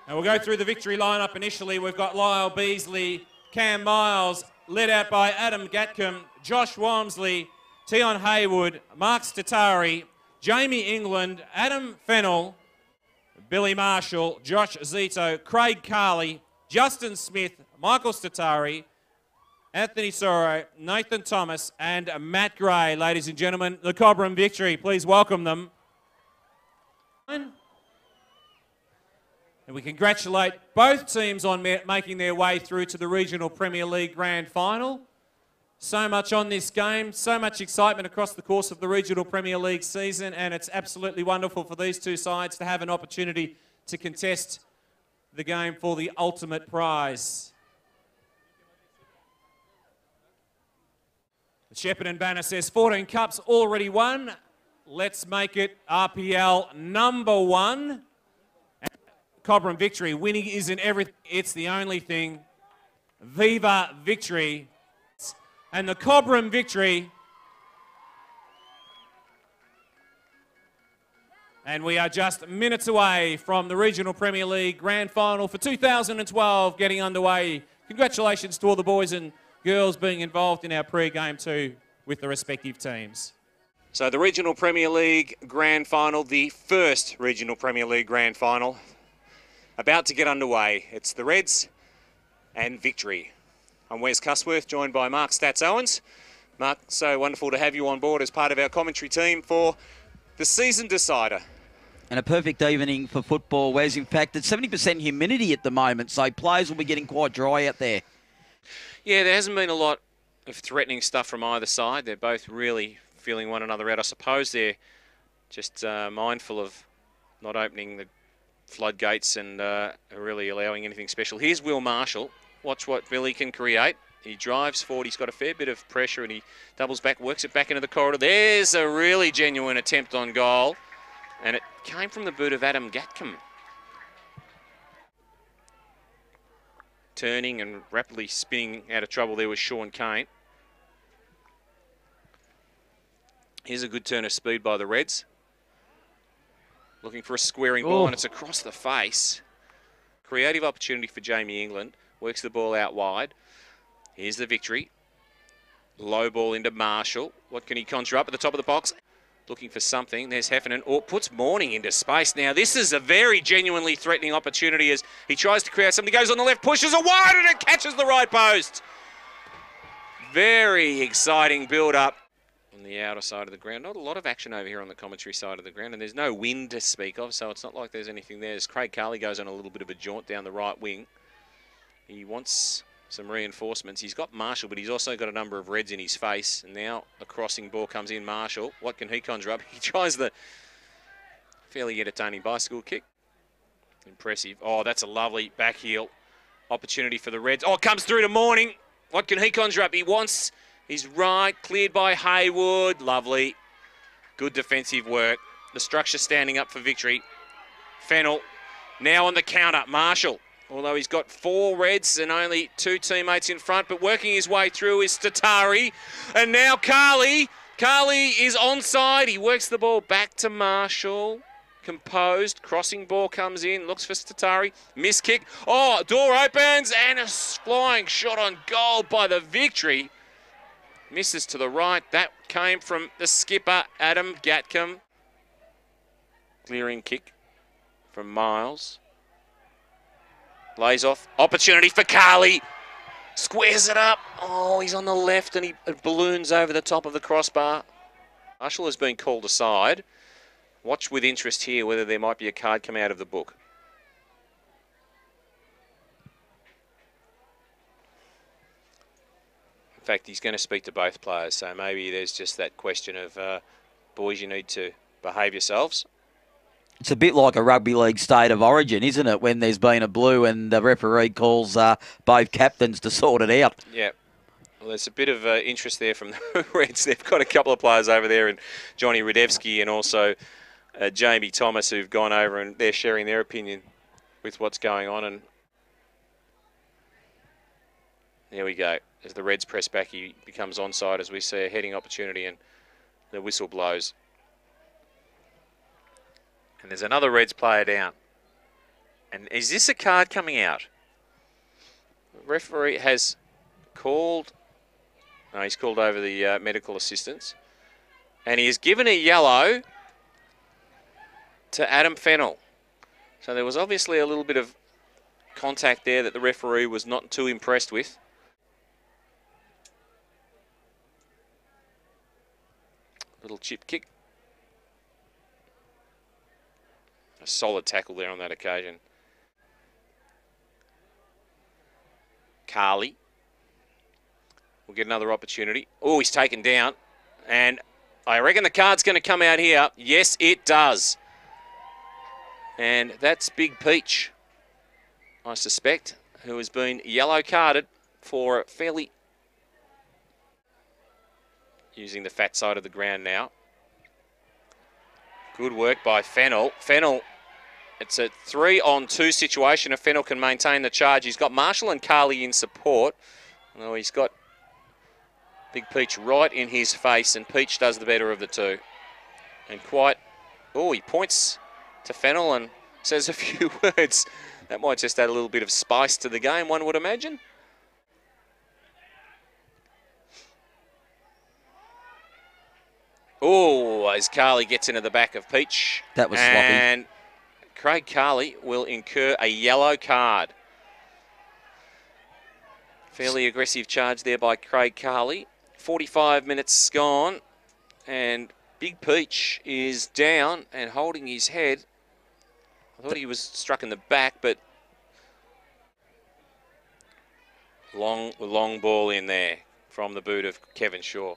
And we'll go through the Victory lineup initially. We've got Lyle Beasley, Cam Miles, led out by Adam Gatcombe, Josh Walmsley, Tion Haywood, Mark Statari, Jamie England, Adam Fennell, Billy Marshall, Josh Zito, Craig Carley, Justin Smith, Michael Statari, Anthony Soro, Nathan Thomas and Matt Gray. Ladies and gentlemen, the Cobram Victory. Please welcome them. And we congratulate both teams on making their way through to the Regional Premier League Grand Final. So much on this game, so much excitement across the course of the Regional Premier League season, and it's absolutely wonderful for these two sides to have an opportunity to contest the game for the ultimate prize. The Shepparton banner says 14 cups already won. Let's make it RPL number 1. Cobram Victory. Winning isn't everything, it's the only thing. Viva Victory. And the Cobram Victory. And we are just minutes away from the Regional Premier League Grand Final for 2012 getting underway. Congratulations to all the boys and girls being involved in our pre-game too with the respective teams. So the Regional Premier League Grand Final, the first Regional Premier League Grand Final, about to get underway. It's the Reds and Victory. I'm Wes Cusworth, joined by Mark Stats Owens. Mark, so wonderful to have you on board as part of our commentary team for the season decider. And a perfect evening for football, Wes. In fact, it's 70% humidity at the moment, so players will be getting quite dry out there. Yeah, there hasn't been a lot of threatening stuff from either side. They're both really feeling one another out. I suppose they're just mindful of not opening the floodgates and really allowing anything special. Here's Will Marshall. Watch what Billy can create. He drives forward. He's got a fair bit of pressure and he doubles back, works it back into the corridor. There's a really genuine attempt on goal. And it came from the boot of Adam Gatcombe. Turning and rapidly spinning out of trouble there was Sean Kane. Here's a good turn of speed by the Reds. Looking for a squaring ball, and it's across the face. Creative opportunity for Jamie England. Works the ball out wide. Here's the Victory. Low ball into Marshall. What can he conjure up at the top of the box? Looking for something. There's Heffernan. Or puts Morning into space. Now, this is a very genuinely threatening opportunity as he tries to create something. Goes on the left, pushes it wide, and it catches the right post. Very exciting build-up. On the outer side of the ground. Not a lot of action over here on the commentary side of the ground, and there's no wind to speak of, so it's not like there's anything there. As Craig Carley goes on a little bit of a jaunt down the right wing. He wants some reinforcements. He's got Marshall, but he's also got a number of Reds in his face. And now a crossing ball comes in. Marshall, what can he conjure up? He tries the fairly entertaining bicycle kick. Impressive. Oh, that's a lovely back heel opportunity for the Reds. Oh, it comes through to Morning. What can he conjure up? He wants... He's right, cleared by Haywood. Lovely. Good defensive work. The structure standing up for Victory. Fennell now on the counter. Marshall, although he's got 4 Reds and only 2 teammates in front, but working his way through is Statari. And now Carley. Carley is onside. He works the ball back to Marshall. Composed. Crossing ball comes in. Looks for Statari. Miss kick. Oh, door opens and a flying shot on goal by the Victory. Misses to the right. That came from the skipper, Adam Gatcombe. Clearing kick from Miles. Lays off. Opportunity for Carley. Squares it up. Oh, he's on the left and it balloons over the top of the crossbar. Marshall has been called aside. Watch with interest here whether there might be a card come out of the book. In fact, he's going to speak to both players, so maybe there's just that question of, boys, you need to behave yourselves. It's a bit like a rugby league state of origin, isn't it, when there's been a blue and the referee calls both captains to sort it out. Yeah. Well, there's a bit of interest there from the Reds. They've got a couple of players over there, and Johnny Rudevsky and also Jamie Thomas, who've gone over and they're sharing their opinion with what's going on. And there we go. As the Reds press back, he becomes onside as we see a heading opportunity and the whistle blows. And there's another Reds player down. And is this a card coming out? The referee has called... No, he's called over the medical assistants. And he has given a yellow to Adam Fennell. So there was obviously a little bit of contact there that the referee was not too impressed with. Little chip kick. A solid tackle there on that occasion. Carley will get another opportunity. Oh, he's taken down. And I reckon the card's going to come out here. Yes, it does. And that's Big Peach, I suspect, who has been yellow carded for a fairly... Using the fat side of the ground now. Good work by Fennell. Fennell, it's a 3-on-2 situation if Fennell can maintain the charge. He's got Marshall and Carley in support. Although he's got Big Peach right in his face, and Peach does the better of the two. And quite... Oh, he points to Fennell and says a few words. That might just add a little bit of spice to the game, one would imagine. Oh, as Carley gets into the back of Peach. That was sloppy. And Craig Carley will incur a yellow card. Fairly aggressive charge there by Craig Carley. 45 minutes gone. And Big Peach is down and holding his head. I thought he was struck in the back, but long ball in there from the boot of Kevin Shaw.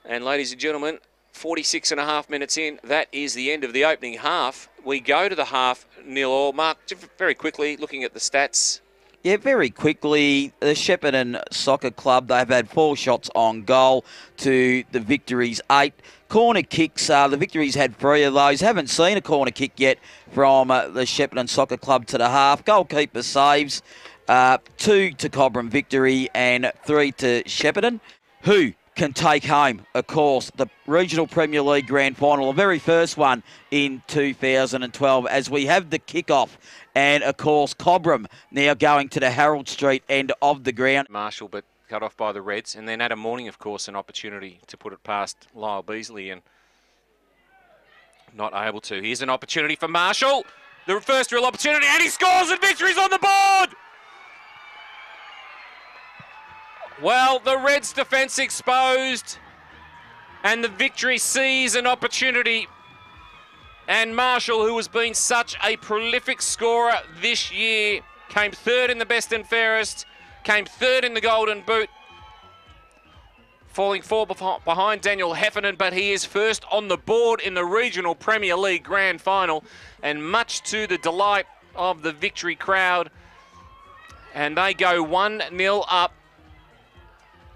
And ladies and gentlemen, 46.5 minutes in, that is the end of the opening half. We go to the half 0-0. Mark, very quickly, looking at the stats. Yeah, very quickly, the Shepparton Soccer Club, they've had 4 shots on goal to the Victory's 8. Corner kicks, the Victory's had 3 of those. Haven't seen a corner kick yet from the Shepparton Soccer Club to the half. Goalkeeper saves, 2 to Cobram Victory and 3 to Shepparton, who can take home, of course, the Regional Premier League Grand Final, the very first one in 2012, as we have the kick-off. And, of course, Cobram now going to the Harold Street end of the ground. Marshall, but cut off by the Reds. And then Adam Morning, of course, an opportunity to put it past Lyle Beasley and not able to. Here's an opportunity for Marshall. The first real opportunity, and he scores, and Victory's on the board! Well, the Reds' defence exposed, and the Victory sees an opportunity. And Marshall, who has been such a prolific scorer this year, came 3rd in the best and fairest, came 3rd in the Golden Boot, falling 4 behind Daniel Heffernan, but he is first on the board in the Regional Premier League Grand Final, and much to the delight of the Victory crowd. And they go 1-0 up.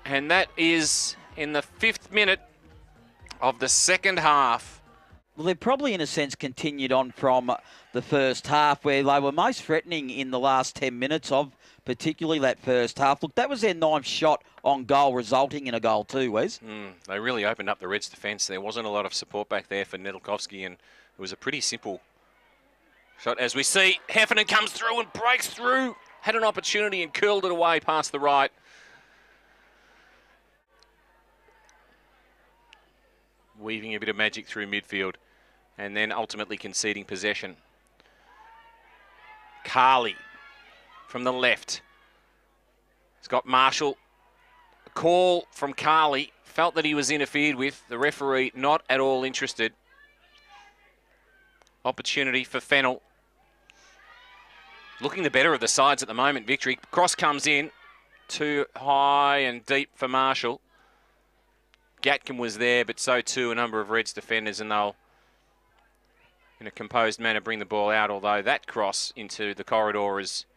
And that is in the 5th minute of the second half. Well, they've probably, in a sense, continued on from the first half, where they were most threatening in the last 10 minutes of particularly that first half. Look, that was their 9th shot on goal, resulting in a goal too, Wes. They really opened up the Reds' defence. There wasn't a lot of support back there for Nedeljkovski, and it was a pretty simple shot. As we see, Heffernan comes through and breaks through. Had an opportunity and curled it away past the right. Weaving a bit of magic through midfield and then ultimately conceding possession. Carley from the left. He's got Marshall. A call from Carley. Felt that he was interfered with. The referee not at all interested. Opportunity for Fennell. Looking the better of the sides at the moment, Victory. Cross comes in. Too high and deep for Marshall. Gatkin was there, but so too a number of Reds defenders, and they'll, in a composed manner, bring the ball out, although that cross into the corridor is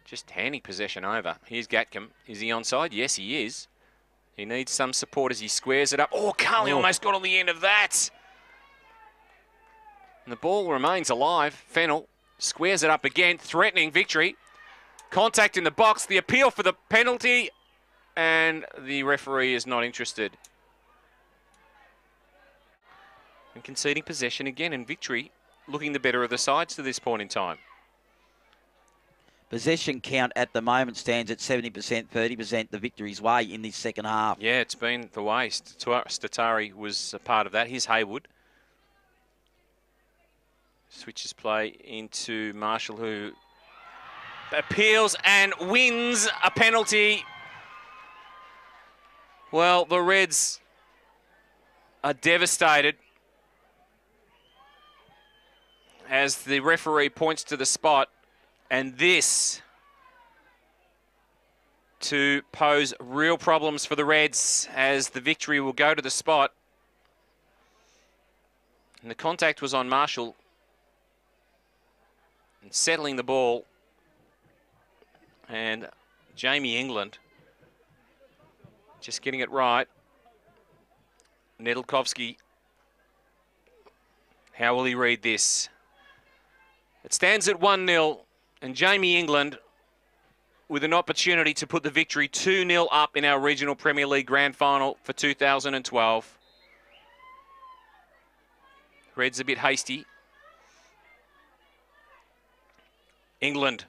just handing possession over. Here's Gatkin. Is he onside? Yes, he is. He needs some support as he squares it up. Oh, Carley almost got on the end of that. And the ball remains alive. Fennell squares it up again, threatening Victory. Contact in the box, the appeal for the penalty, and the referee is not interested. And conceding possession again, and Victory looking the better of the sides to this point in time. Possession count at the moment stands at 70%, 30% the Victory's way in this second half. Yeah, it's been the way. Statari was a part of that. Here's Haywood. Switches play into Marshall, who appeals and wins a penalty. Well, the Reds are devastated as the referee points to the spot, and this to pose real problems for the Reds as the Victory will go to the spot. And the contact was on Marshall and settling the ball, and Jamie England just getting it right. Nedeljkovski, how will he read this? It stands at 1-0, and Jamie England with an opportunity to put the Victory 2-0 up in our Regional Premier League Grand Final for 2012. Red's a bit hasty. England.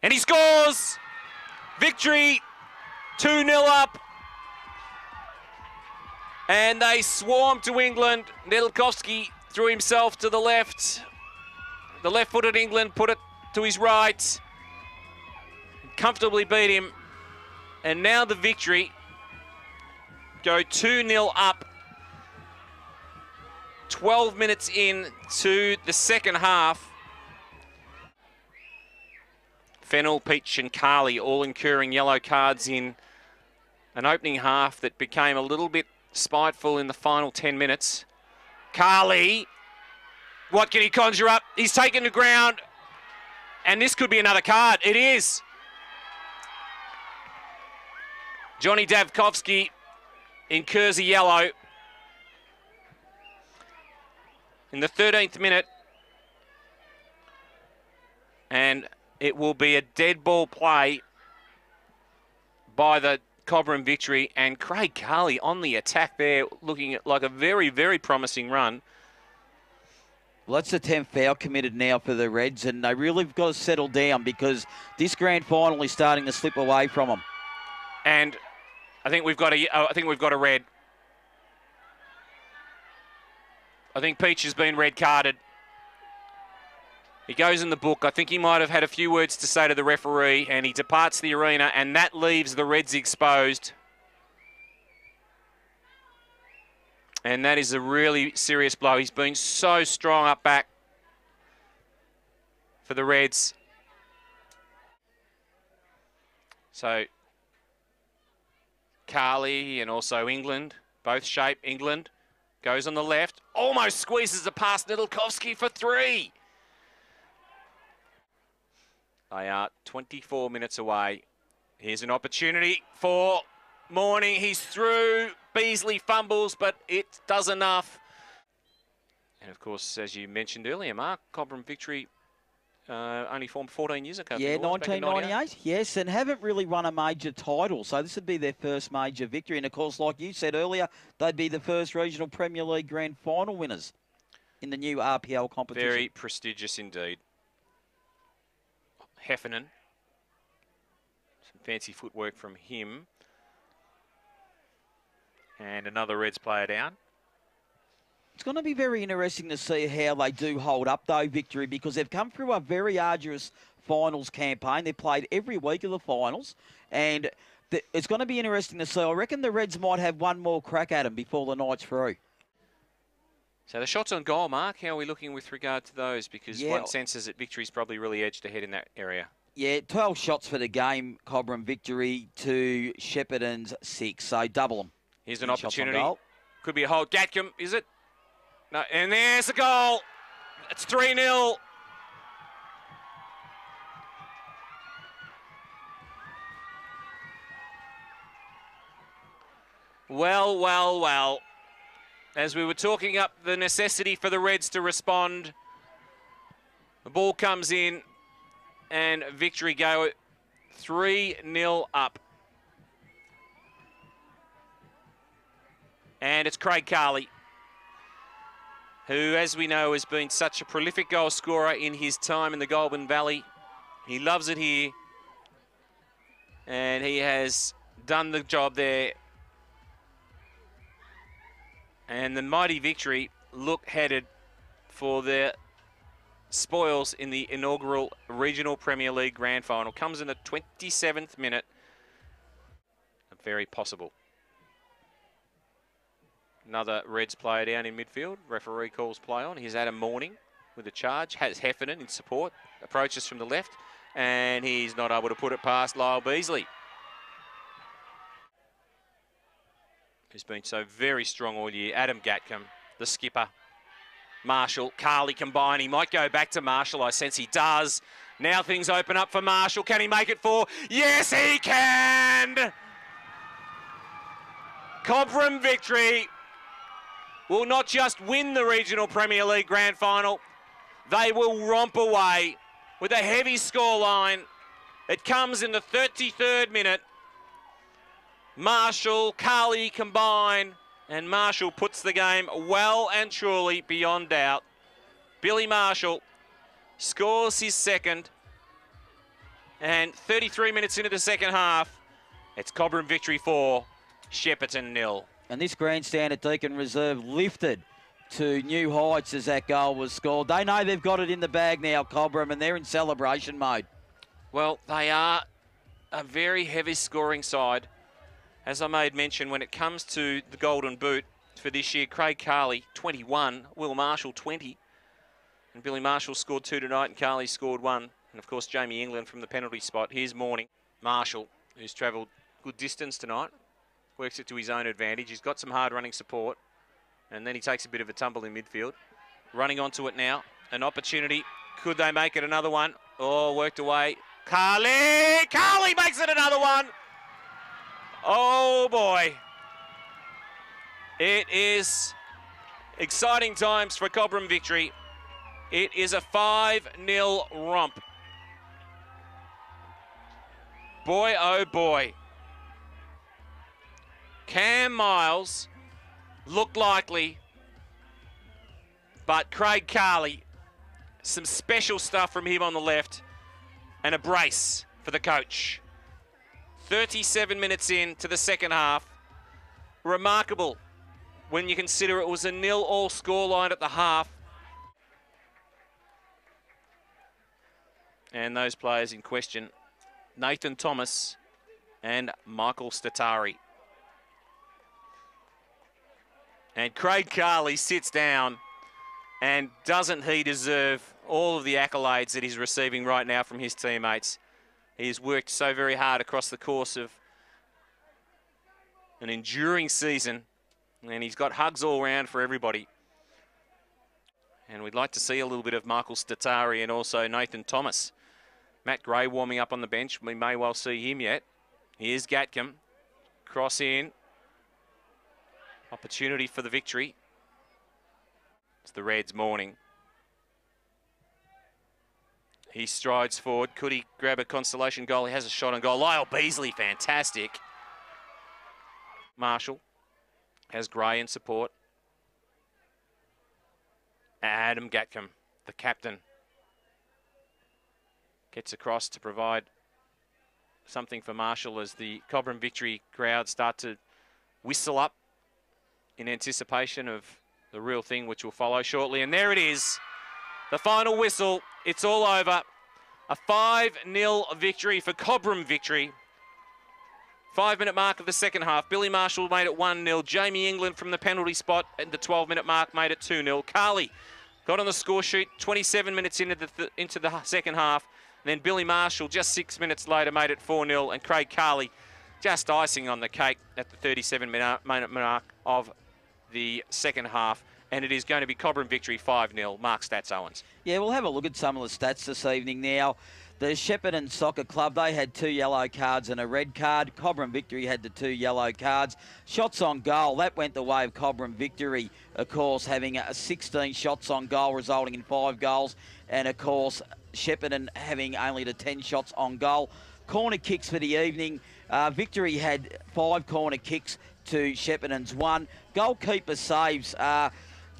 And he scores! Victory 2-0 up. And they swarm to England. Nedeljkovski threw himself to the left. The left-footed England put it to his right. Comfortably beat him. And now the Victory go 2-0 up. 12 minutes into the second half. Fennell, Peach and Carley all incurring yellow cards in an opening half that became a little bit spiteful in the final 10 minutes. Carley, what can he conjure up? He's taken the ground, and this could be another card. It is. Johnny Davkovsky incurs a yellow in the 13th minute, and it will be a dead ball play by the Cobram Victory, and Craig Carley on the attack there, looking at like a very, very promising run. Well, that's the 10th foul committed now for the Reds, and they really have got to settle down because this grand final is starting to slip away from them. And I think we've got a red. I think Peach has been red carded. He goes in the book. I think he might have had a few words to say to the referee, and he departs the arena, and that leaves the Reds exposed. And that is a really serious blow. He's been so strong up back for the Reds. So Carley and also England, both shape. England goes on the left, almost squeezes it past Nedeljkovski for 3. They are 24 minutes away. Here's an opportunity for Morning. He's through. Beasley fumbles, but it does enough. And of course, as you mentioned earlier, Mark, Cobram Victory only formed 14 years ago. Yeah, 1998. Yes, and haven't really won a major title. So this would be their first major victory. And of course, like you said earlier, they'd be the first Regional Premier League Grand Final winners in the new RPL competition. Very prestigious indeed. Heffernan. Some fancy footwork from him. And another Reds player down. It's going to be very interesting to see how they do hold up, though, Victory, because they've come through a very arduous finals campaign. They've played every week of the finals, and it's going to be interesting to see. I reckon the Reds might have one more crack at them before the night's through. So the shots on goal, Mark, how are we looking with regard to those? Because one senses that Victory's probably really edged ahead in that area. Yeah, 12 shots for the game, Cobram Victory to Shepparton's 6, so double them. Here's an opportunity. Could be a hold. Gatcombe, is it? No, and there's a goal. It's 3-0. Well, well, well. As we were talking up the necessity for the Reds to respond, the ball comes in and Victory go 3-0 up. And it's Craig Carley. who, as we know, has been such a prolific goal scorer in his time in the Goulburn Valley. He loves it here, and he has done the job there. And the mighty Victory look headed for their spoils in the inaugural Regional Premier League Grand Final. Comes in the 27th minute. Very possible. Another Reds player down in midfield. Referee calls play on. Here's Adam Morning with a charge. Has Heffernan in support. Approaches from the left. And he's not able to put it past Lyle Beasley, who's been so very strong all year. Adam Gatcombe, the skipper. Marshall, Carley combine. He might go back to Marshall. I sense he does. Now things open up for Marshall. Can he make it 4? Yes, he can! Cobram Victory will not just win the Regional Premier League Grand Final, they will romp away with a heavy scoreline. It comes in the 33rd minute. Marshall, Carley combine, and Marshall puts the game well and truly beyond doubt. Billy Marshall scores his second, and 33 minutes into the second half, it's Cobram Victory 4, Shepparton 0. And this grandstand at Deakin Reserve lifted to new heights as that goal was scored. They know they've got it in the bag now, Cobram, and they're in celebration mode. Well, they are a very heavy scoring side. As I made mention, when it comes to the Golden Boot for this year, Craig Carley, 21, Will Marshall, 20. And Billy Marshall scored 2 tonight, and Carley scored 1. And, of course, Jamie England from the penalty spot. Here's Morning. Marshall, who's travelled good distance tonight, works it to his own advantage. He's got some hard-running support, and then he takes a bit of a tumble in midfield. Running onto it now. An opportunity. Could they make it another one? Oh, worked away. Carley! Carley makes it another one! Oh, boy. It is exciting times for Cobram Victory. It is a 5-0 romp. Boy, oh, boy. Cam Miles looked likely, but Craig Carley, some special stuff from him on the left, and a brace for the coach. 37 minutes into the second half. Remarkable when you consider it was a 0-all scoreline at the half. And those players in question, Nathan Thomas and Michael Statari. And Craig Carley sits down, and doesn't he deserve all of the accolades that he's receiving right now from his teammates? He's worked so very hard across the course of an enduring season, and he's got hugs all around for everybody. And we'd like to see a little bit of Michael Statari and also Nathan Thomas. Matt Gray warming up on the bench. We may well see him yet. Here's Gatcombe. Cross in. Opportunity for the Victory. It's the Reds Morning. He strides forward. Could he grab a consolation goal? He has a shot on goal. Lyle Beasley, fantastic. Marshall has Gray in support. Adam Gatcombe, the captain, gets across to provide something for Marshall as the Cobram Victory crowd start to whistle up in anticipation of the real thing, which will follow shortly. And there it is, the final whistle. It's all over. A 5-0 victory for Cobram Victory. 5-minute mark of the second half. Billy Marshall made it 1-0. Jamie England from the penalty spot at the 12-minute mark made it 2-0. Carley got on the score sheet 27 minutes into the second half. And then Billy Marshall just 6 minutes later made it 4-0. And Craig Carley just icing on the cake at the 37-minute mark of the second half. And it is going to be Cobram Victory 5-0. Mark Stats Owens. Yeah, we'll have a look at some of the stats this evening now. The Shepparton Soccer Club, they had 2 yellow cards and a red card. Cobram Victory had the 2 yellow cards. Shots on goal, that went the way of Cobram Victory, of course, having 16 shots on goal, resulting in 5 goals. And, of course, Shepparton having only the 10 shots on goal. Corner kicks for the evening. Victory had 5 corner kicks to Shepparton's 1. Goalkeeper saves.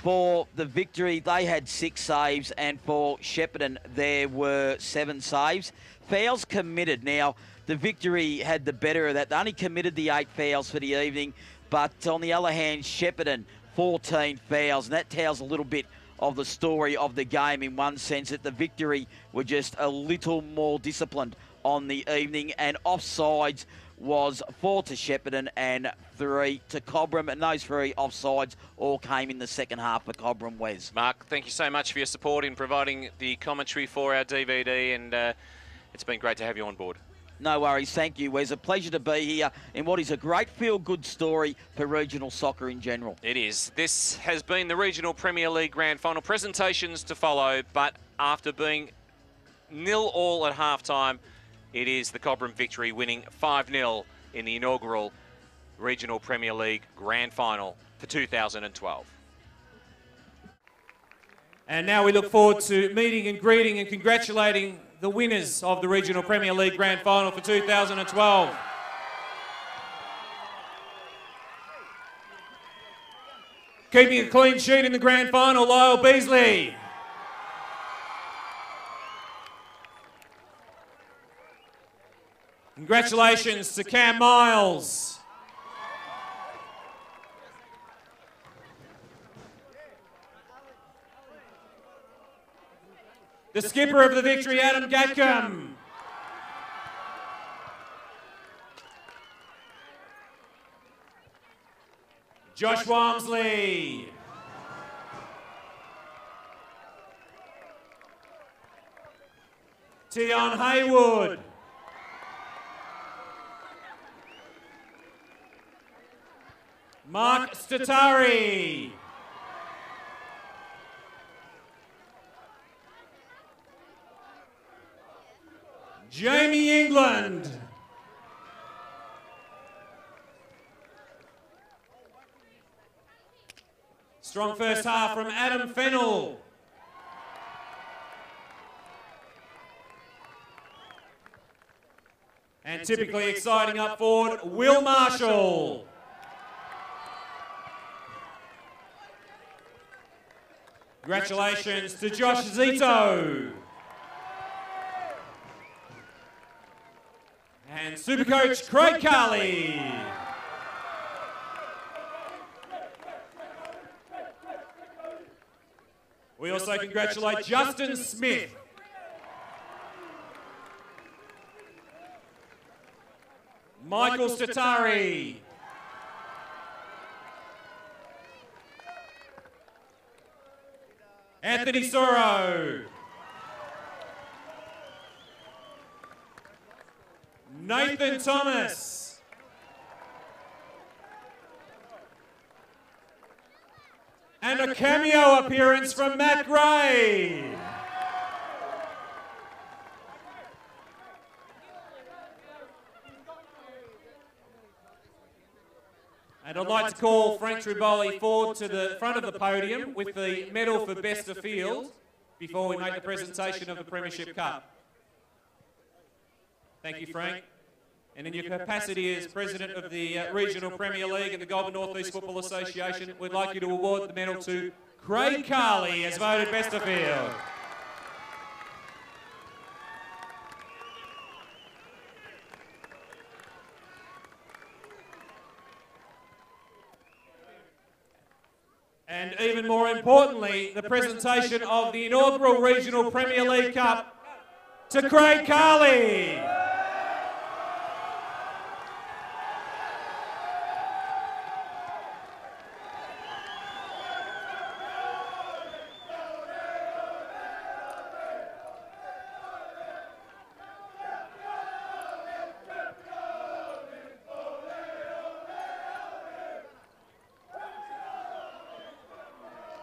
For the Victory, they had 6 saves, and for Shepparton, there were 7 saves. Fouls committed. Now, the Victory had the better of that. They only committed the 8 fouls for the evening, but on the other hand, Shepparton, 14 fouls, and that tells a little bit of the story of the game in one sense, that the Victory were just a little more disciplined on the evening, and offsides was 4 to Shepparton and 3 to Cobram, and those 3 offsides all came in the second half for Cobram, Wes. Mark, thank you so much for your support in providing the commentary for our DVD, and it's been great to have you on board. No worries, thank you, Wes. A pleasure to be here in what is a great feel-good story for regional soccer in general. It is. This has been the Regional Premier League Grand Final. Presentations to follow, but after being 0-0 at half-time, it is the Cobram Victory winning 5-0 in the inaugural Regional Premier League Grand Final for 2012. And now we look forward to meeting and greeting and congratulating the winners of the Regional Premier League Grand Final for 2012. Keeping a clean sheet in the Grand Final, Lyle Beasley. Congratulations to Cam Miles. The skipper of the Victory, Adam Gatcombe. Josh Walmsley. Tion Haywood. Mark Statari. Jamie England. Strong first half from Adam Fennell. And typically exciting up forward, Will Marshall. Congratulations to Josh Zito. And Supercoach Craig Carley. We also congratulate Justin Smith. Michael Statari. Anthony Soro. Nathan Thomas. And a cameo appearance from Matt Gray. And I'd like to call Frank Triboli forward to the front of the podium with the medal for Best of Field before we make the presentation of the Premiership Cup. Thank you, Frank. And in your capacity as President of the Regional Premier League and the Goulburn North East Football Association, we'd like you to award the medal to Craig Carley as voted Best of Field. And even more importantly, the presentation of the inaugural Regional Premier League Cup to Craig Carley.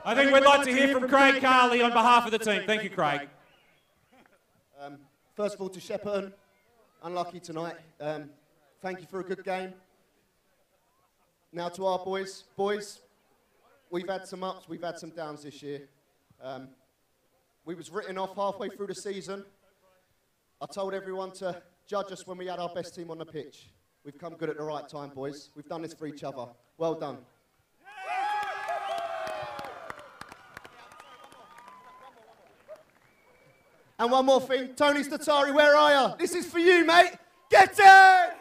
I think we'd like to hear from Craig Carley on behalf of the team. Thank you, Craig. First of all, to Shepparton, unlucky tonight. Thank you for a good game. Now to our boys. Boys, we've had some ups, we've had some downs this year. We was written off halfway through the season. I told everyone to judge us when we had our best team on the pitch. We've come good at the right time, boys. We've done this for each other. Well done. And one more thing, Tony Statari, where are you? This is for you, mate. Get it!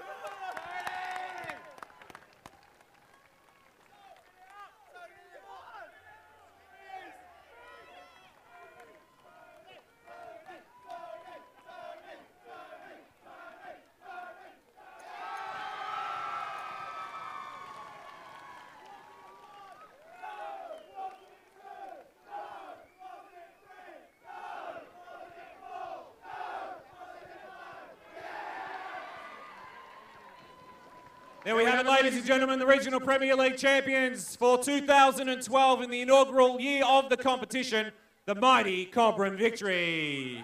There we have it, ladies and gentlemen, the Regional Premier League champions for 2012 in the inaugural year of the competition, the mighty Cobram Victory.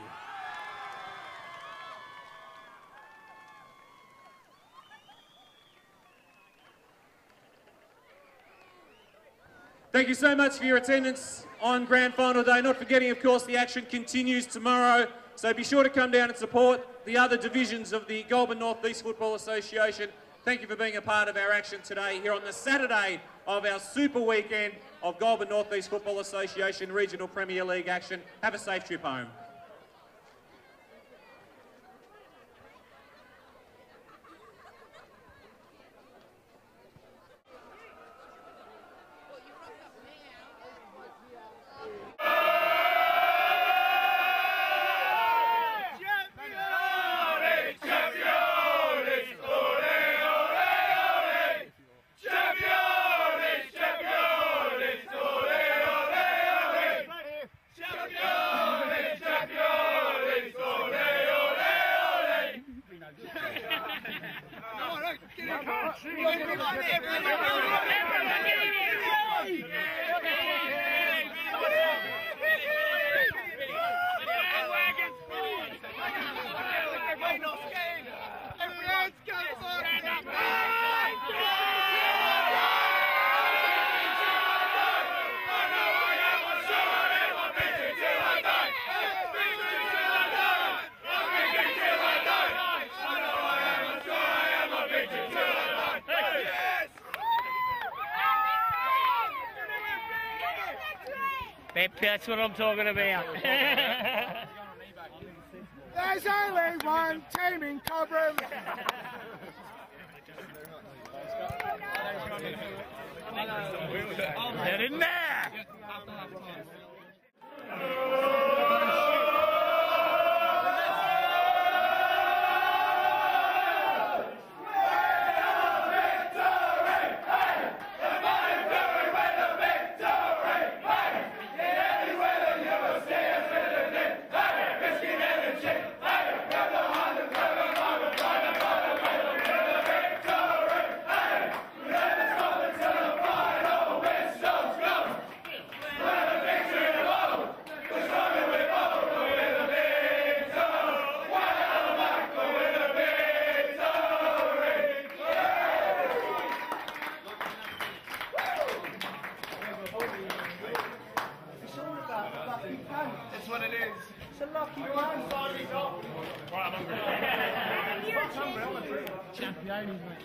Thank you so much for your attendance on Grand Final Day. Not forgetting, of course, the action continues tomorrow, so be sure to come down and support the other divisions of the Goulburn North East Football Association. Thank you for being a part of our action today here on the Saturday of our super weekend of Goulburn North East Football Association Regional Premier League action. Have a safe trip home. That's what I'm talking about. There's only one team in Cobram. Get in there! That's what it is. It's a lucky one. Championi, mate.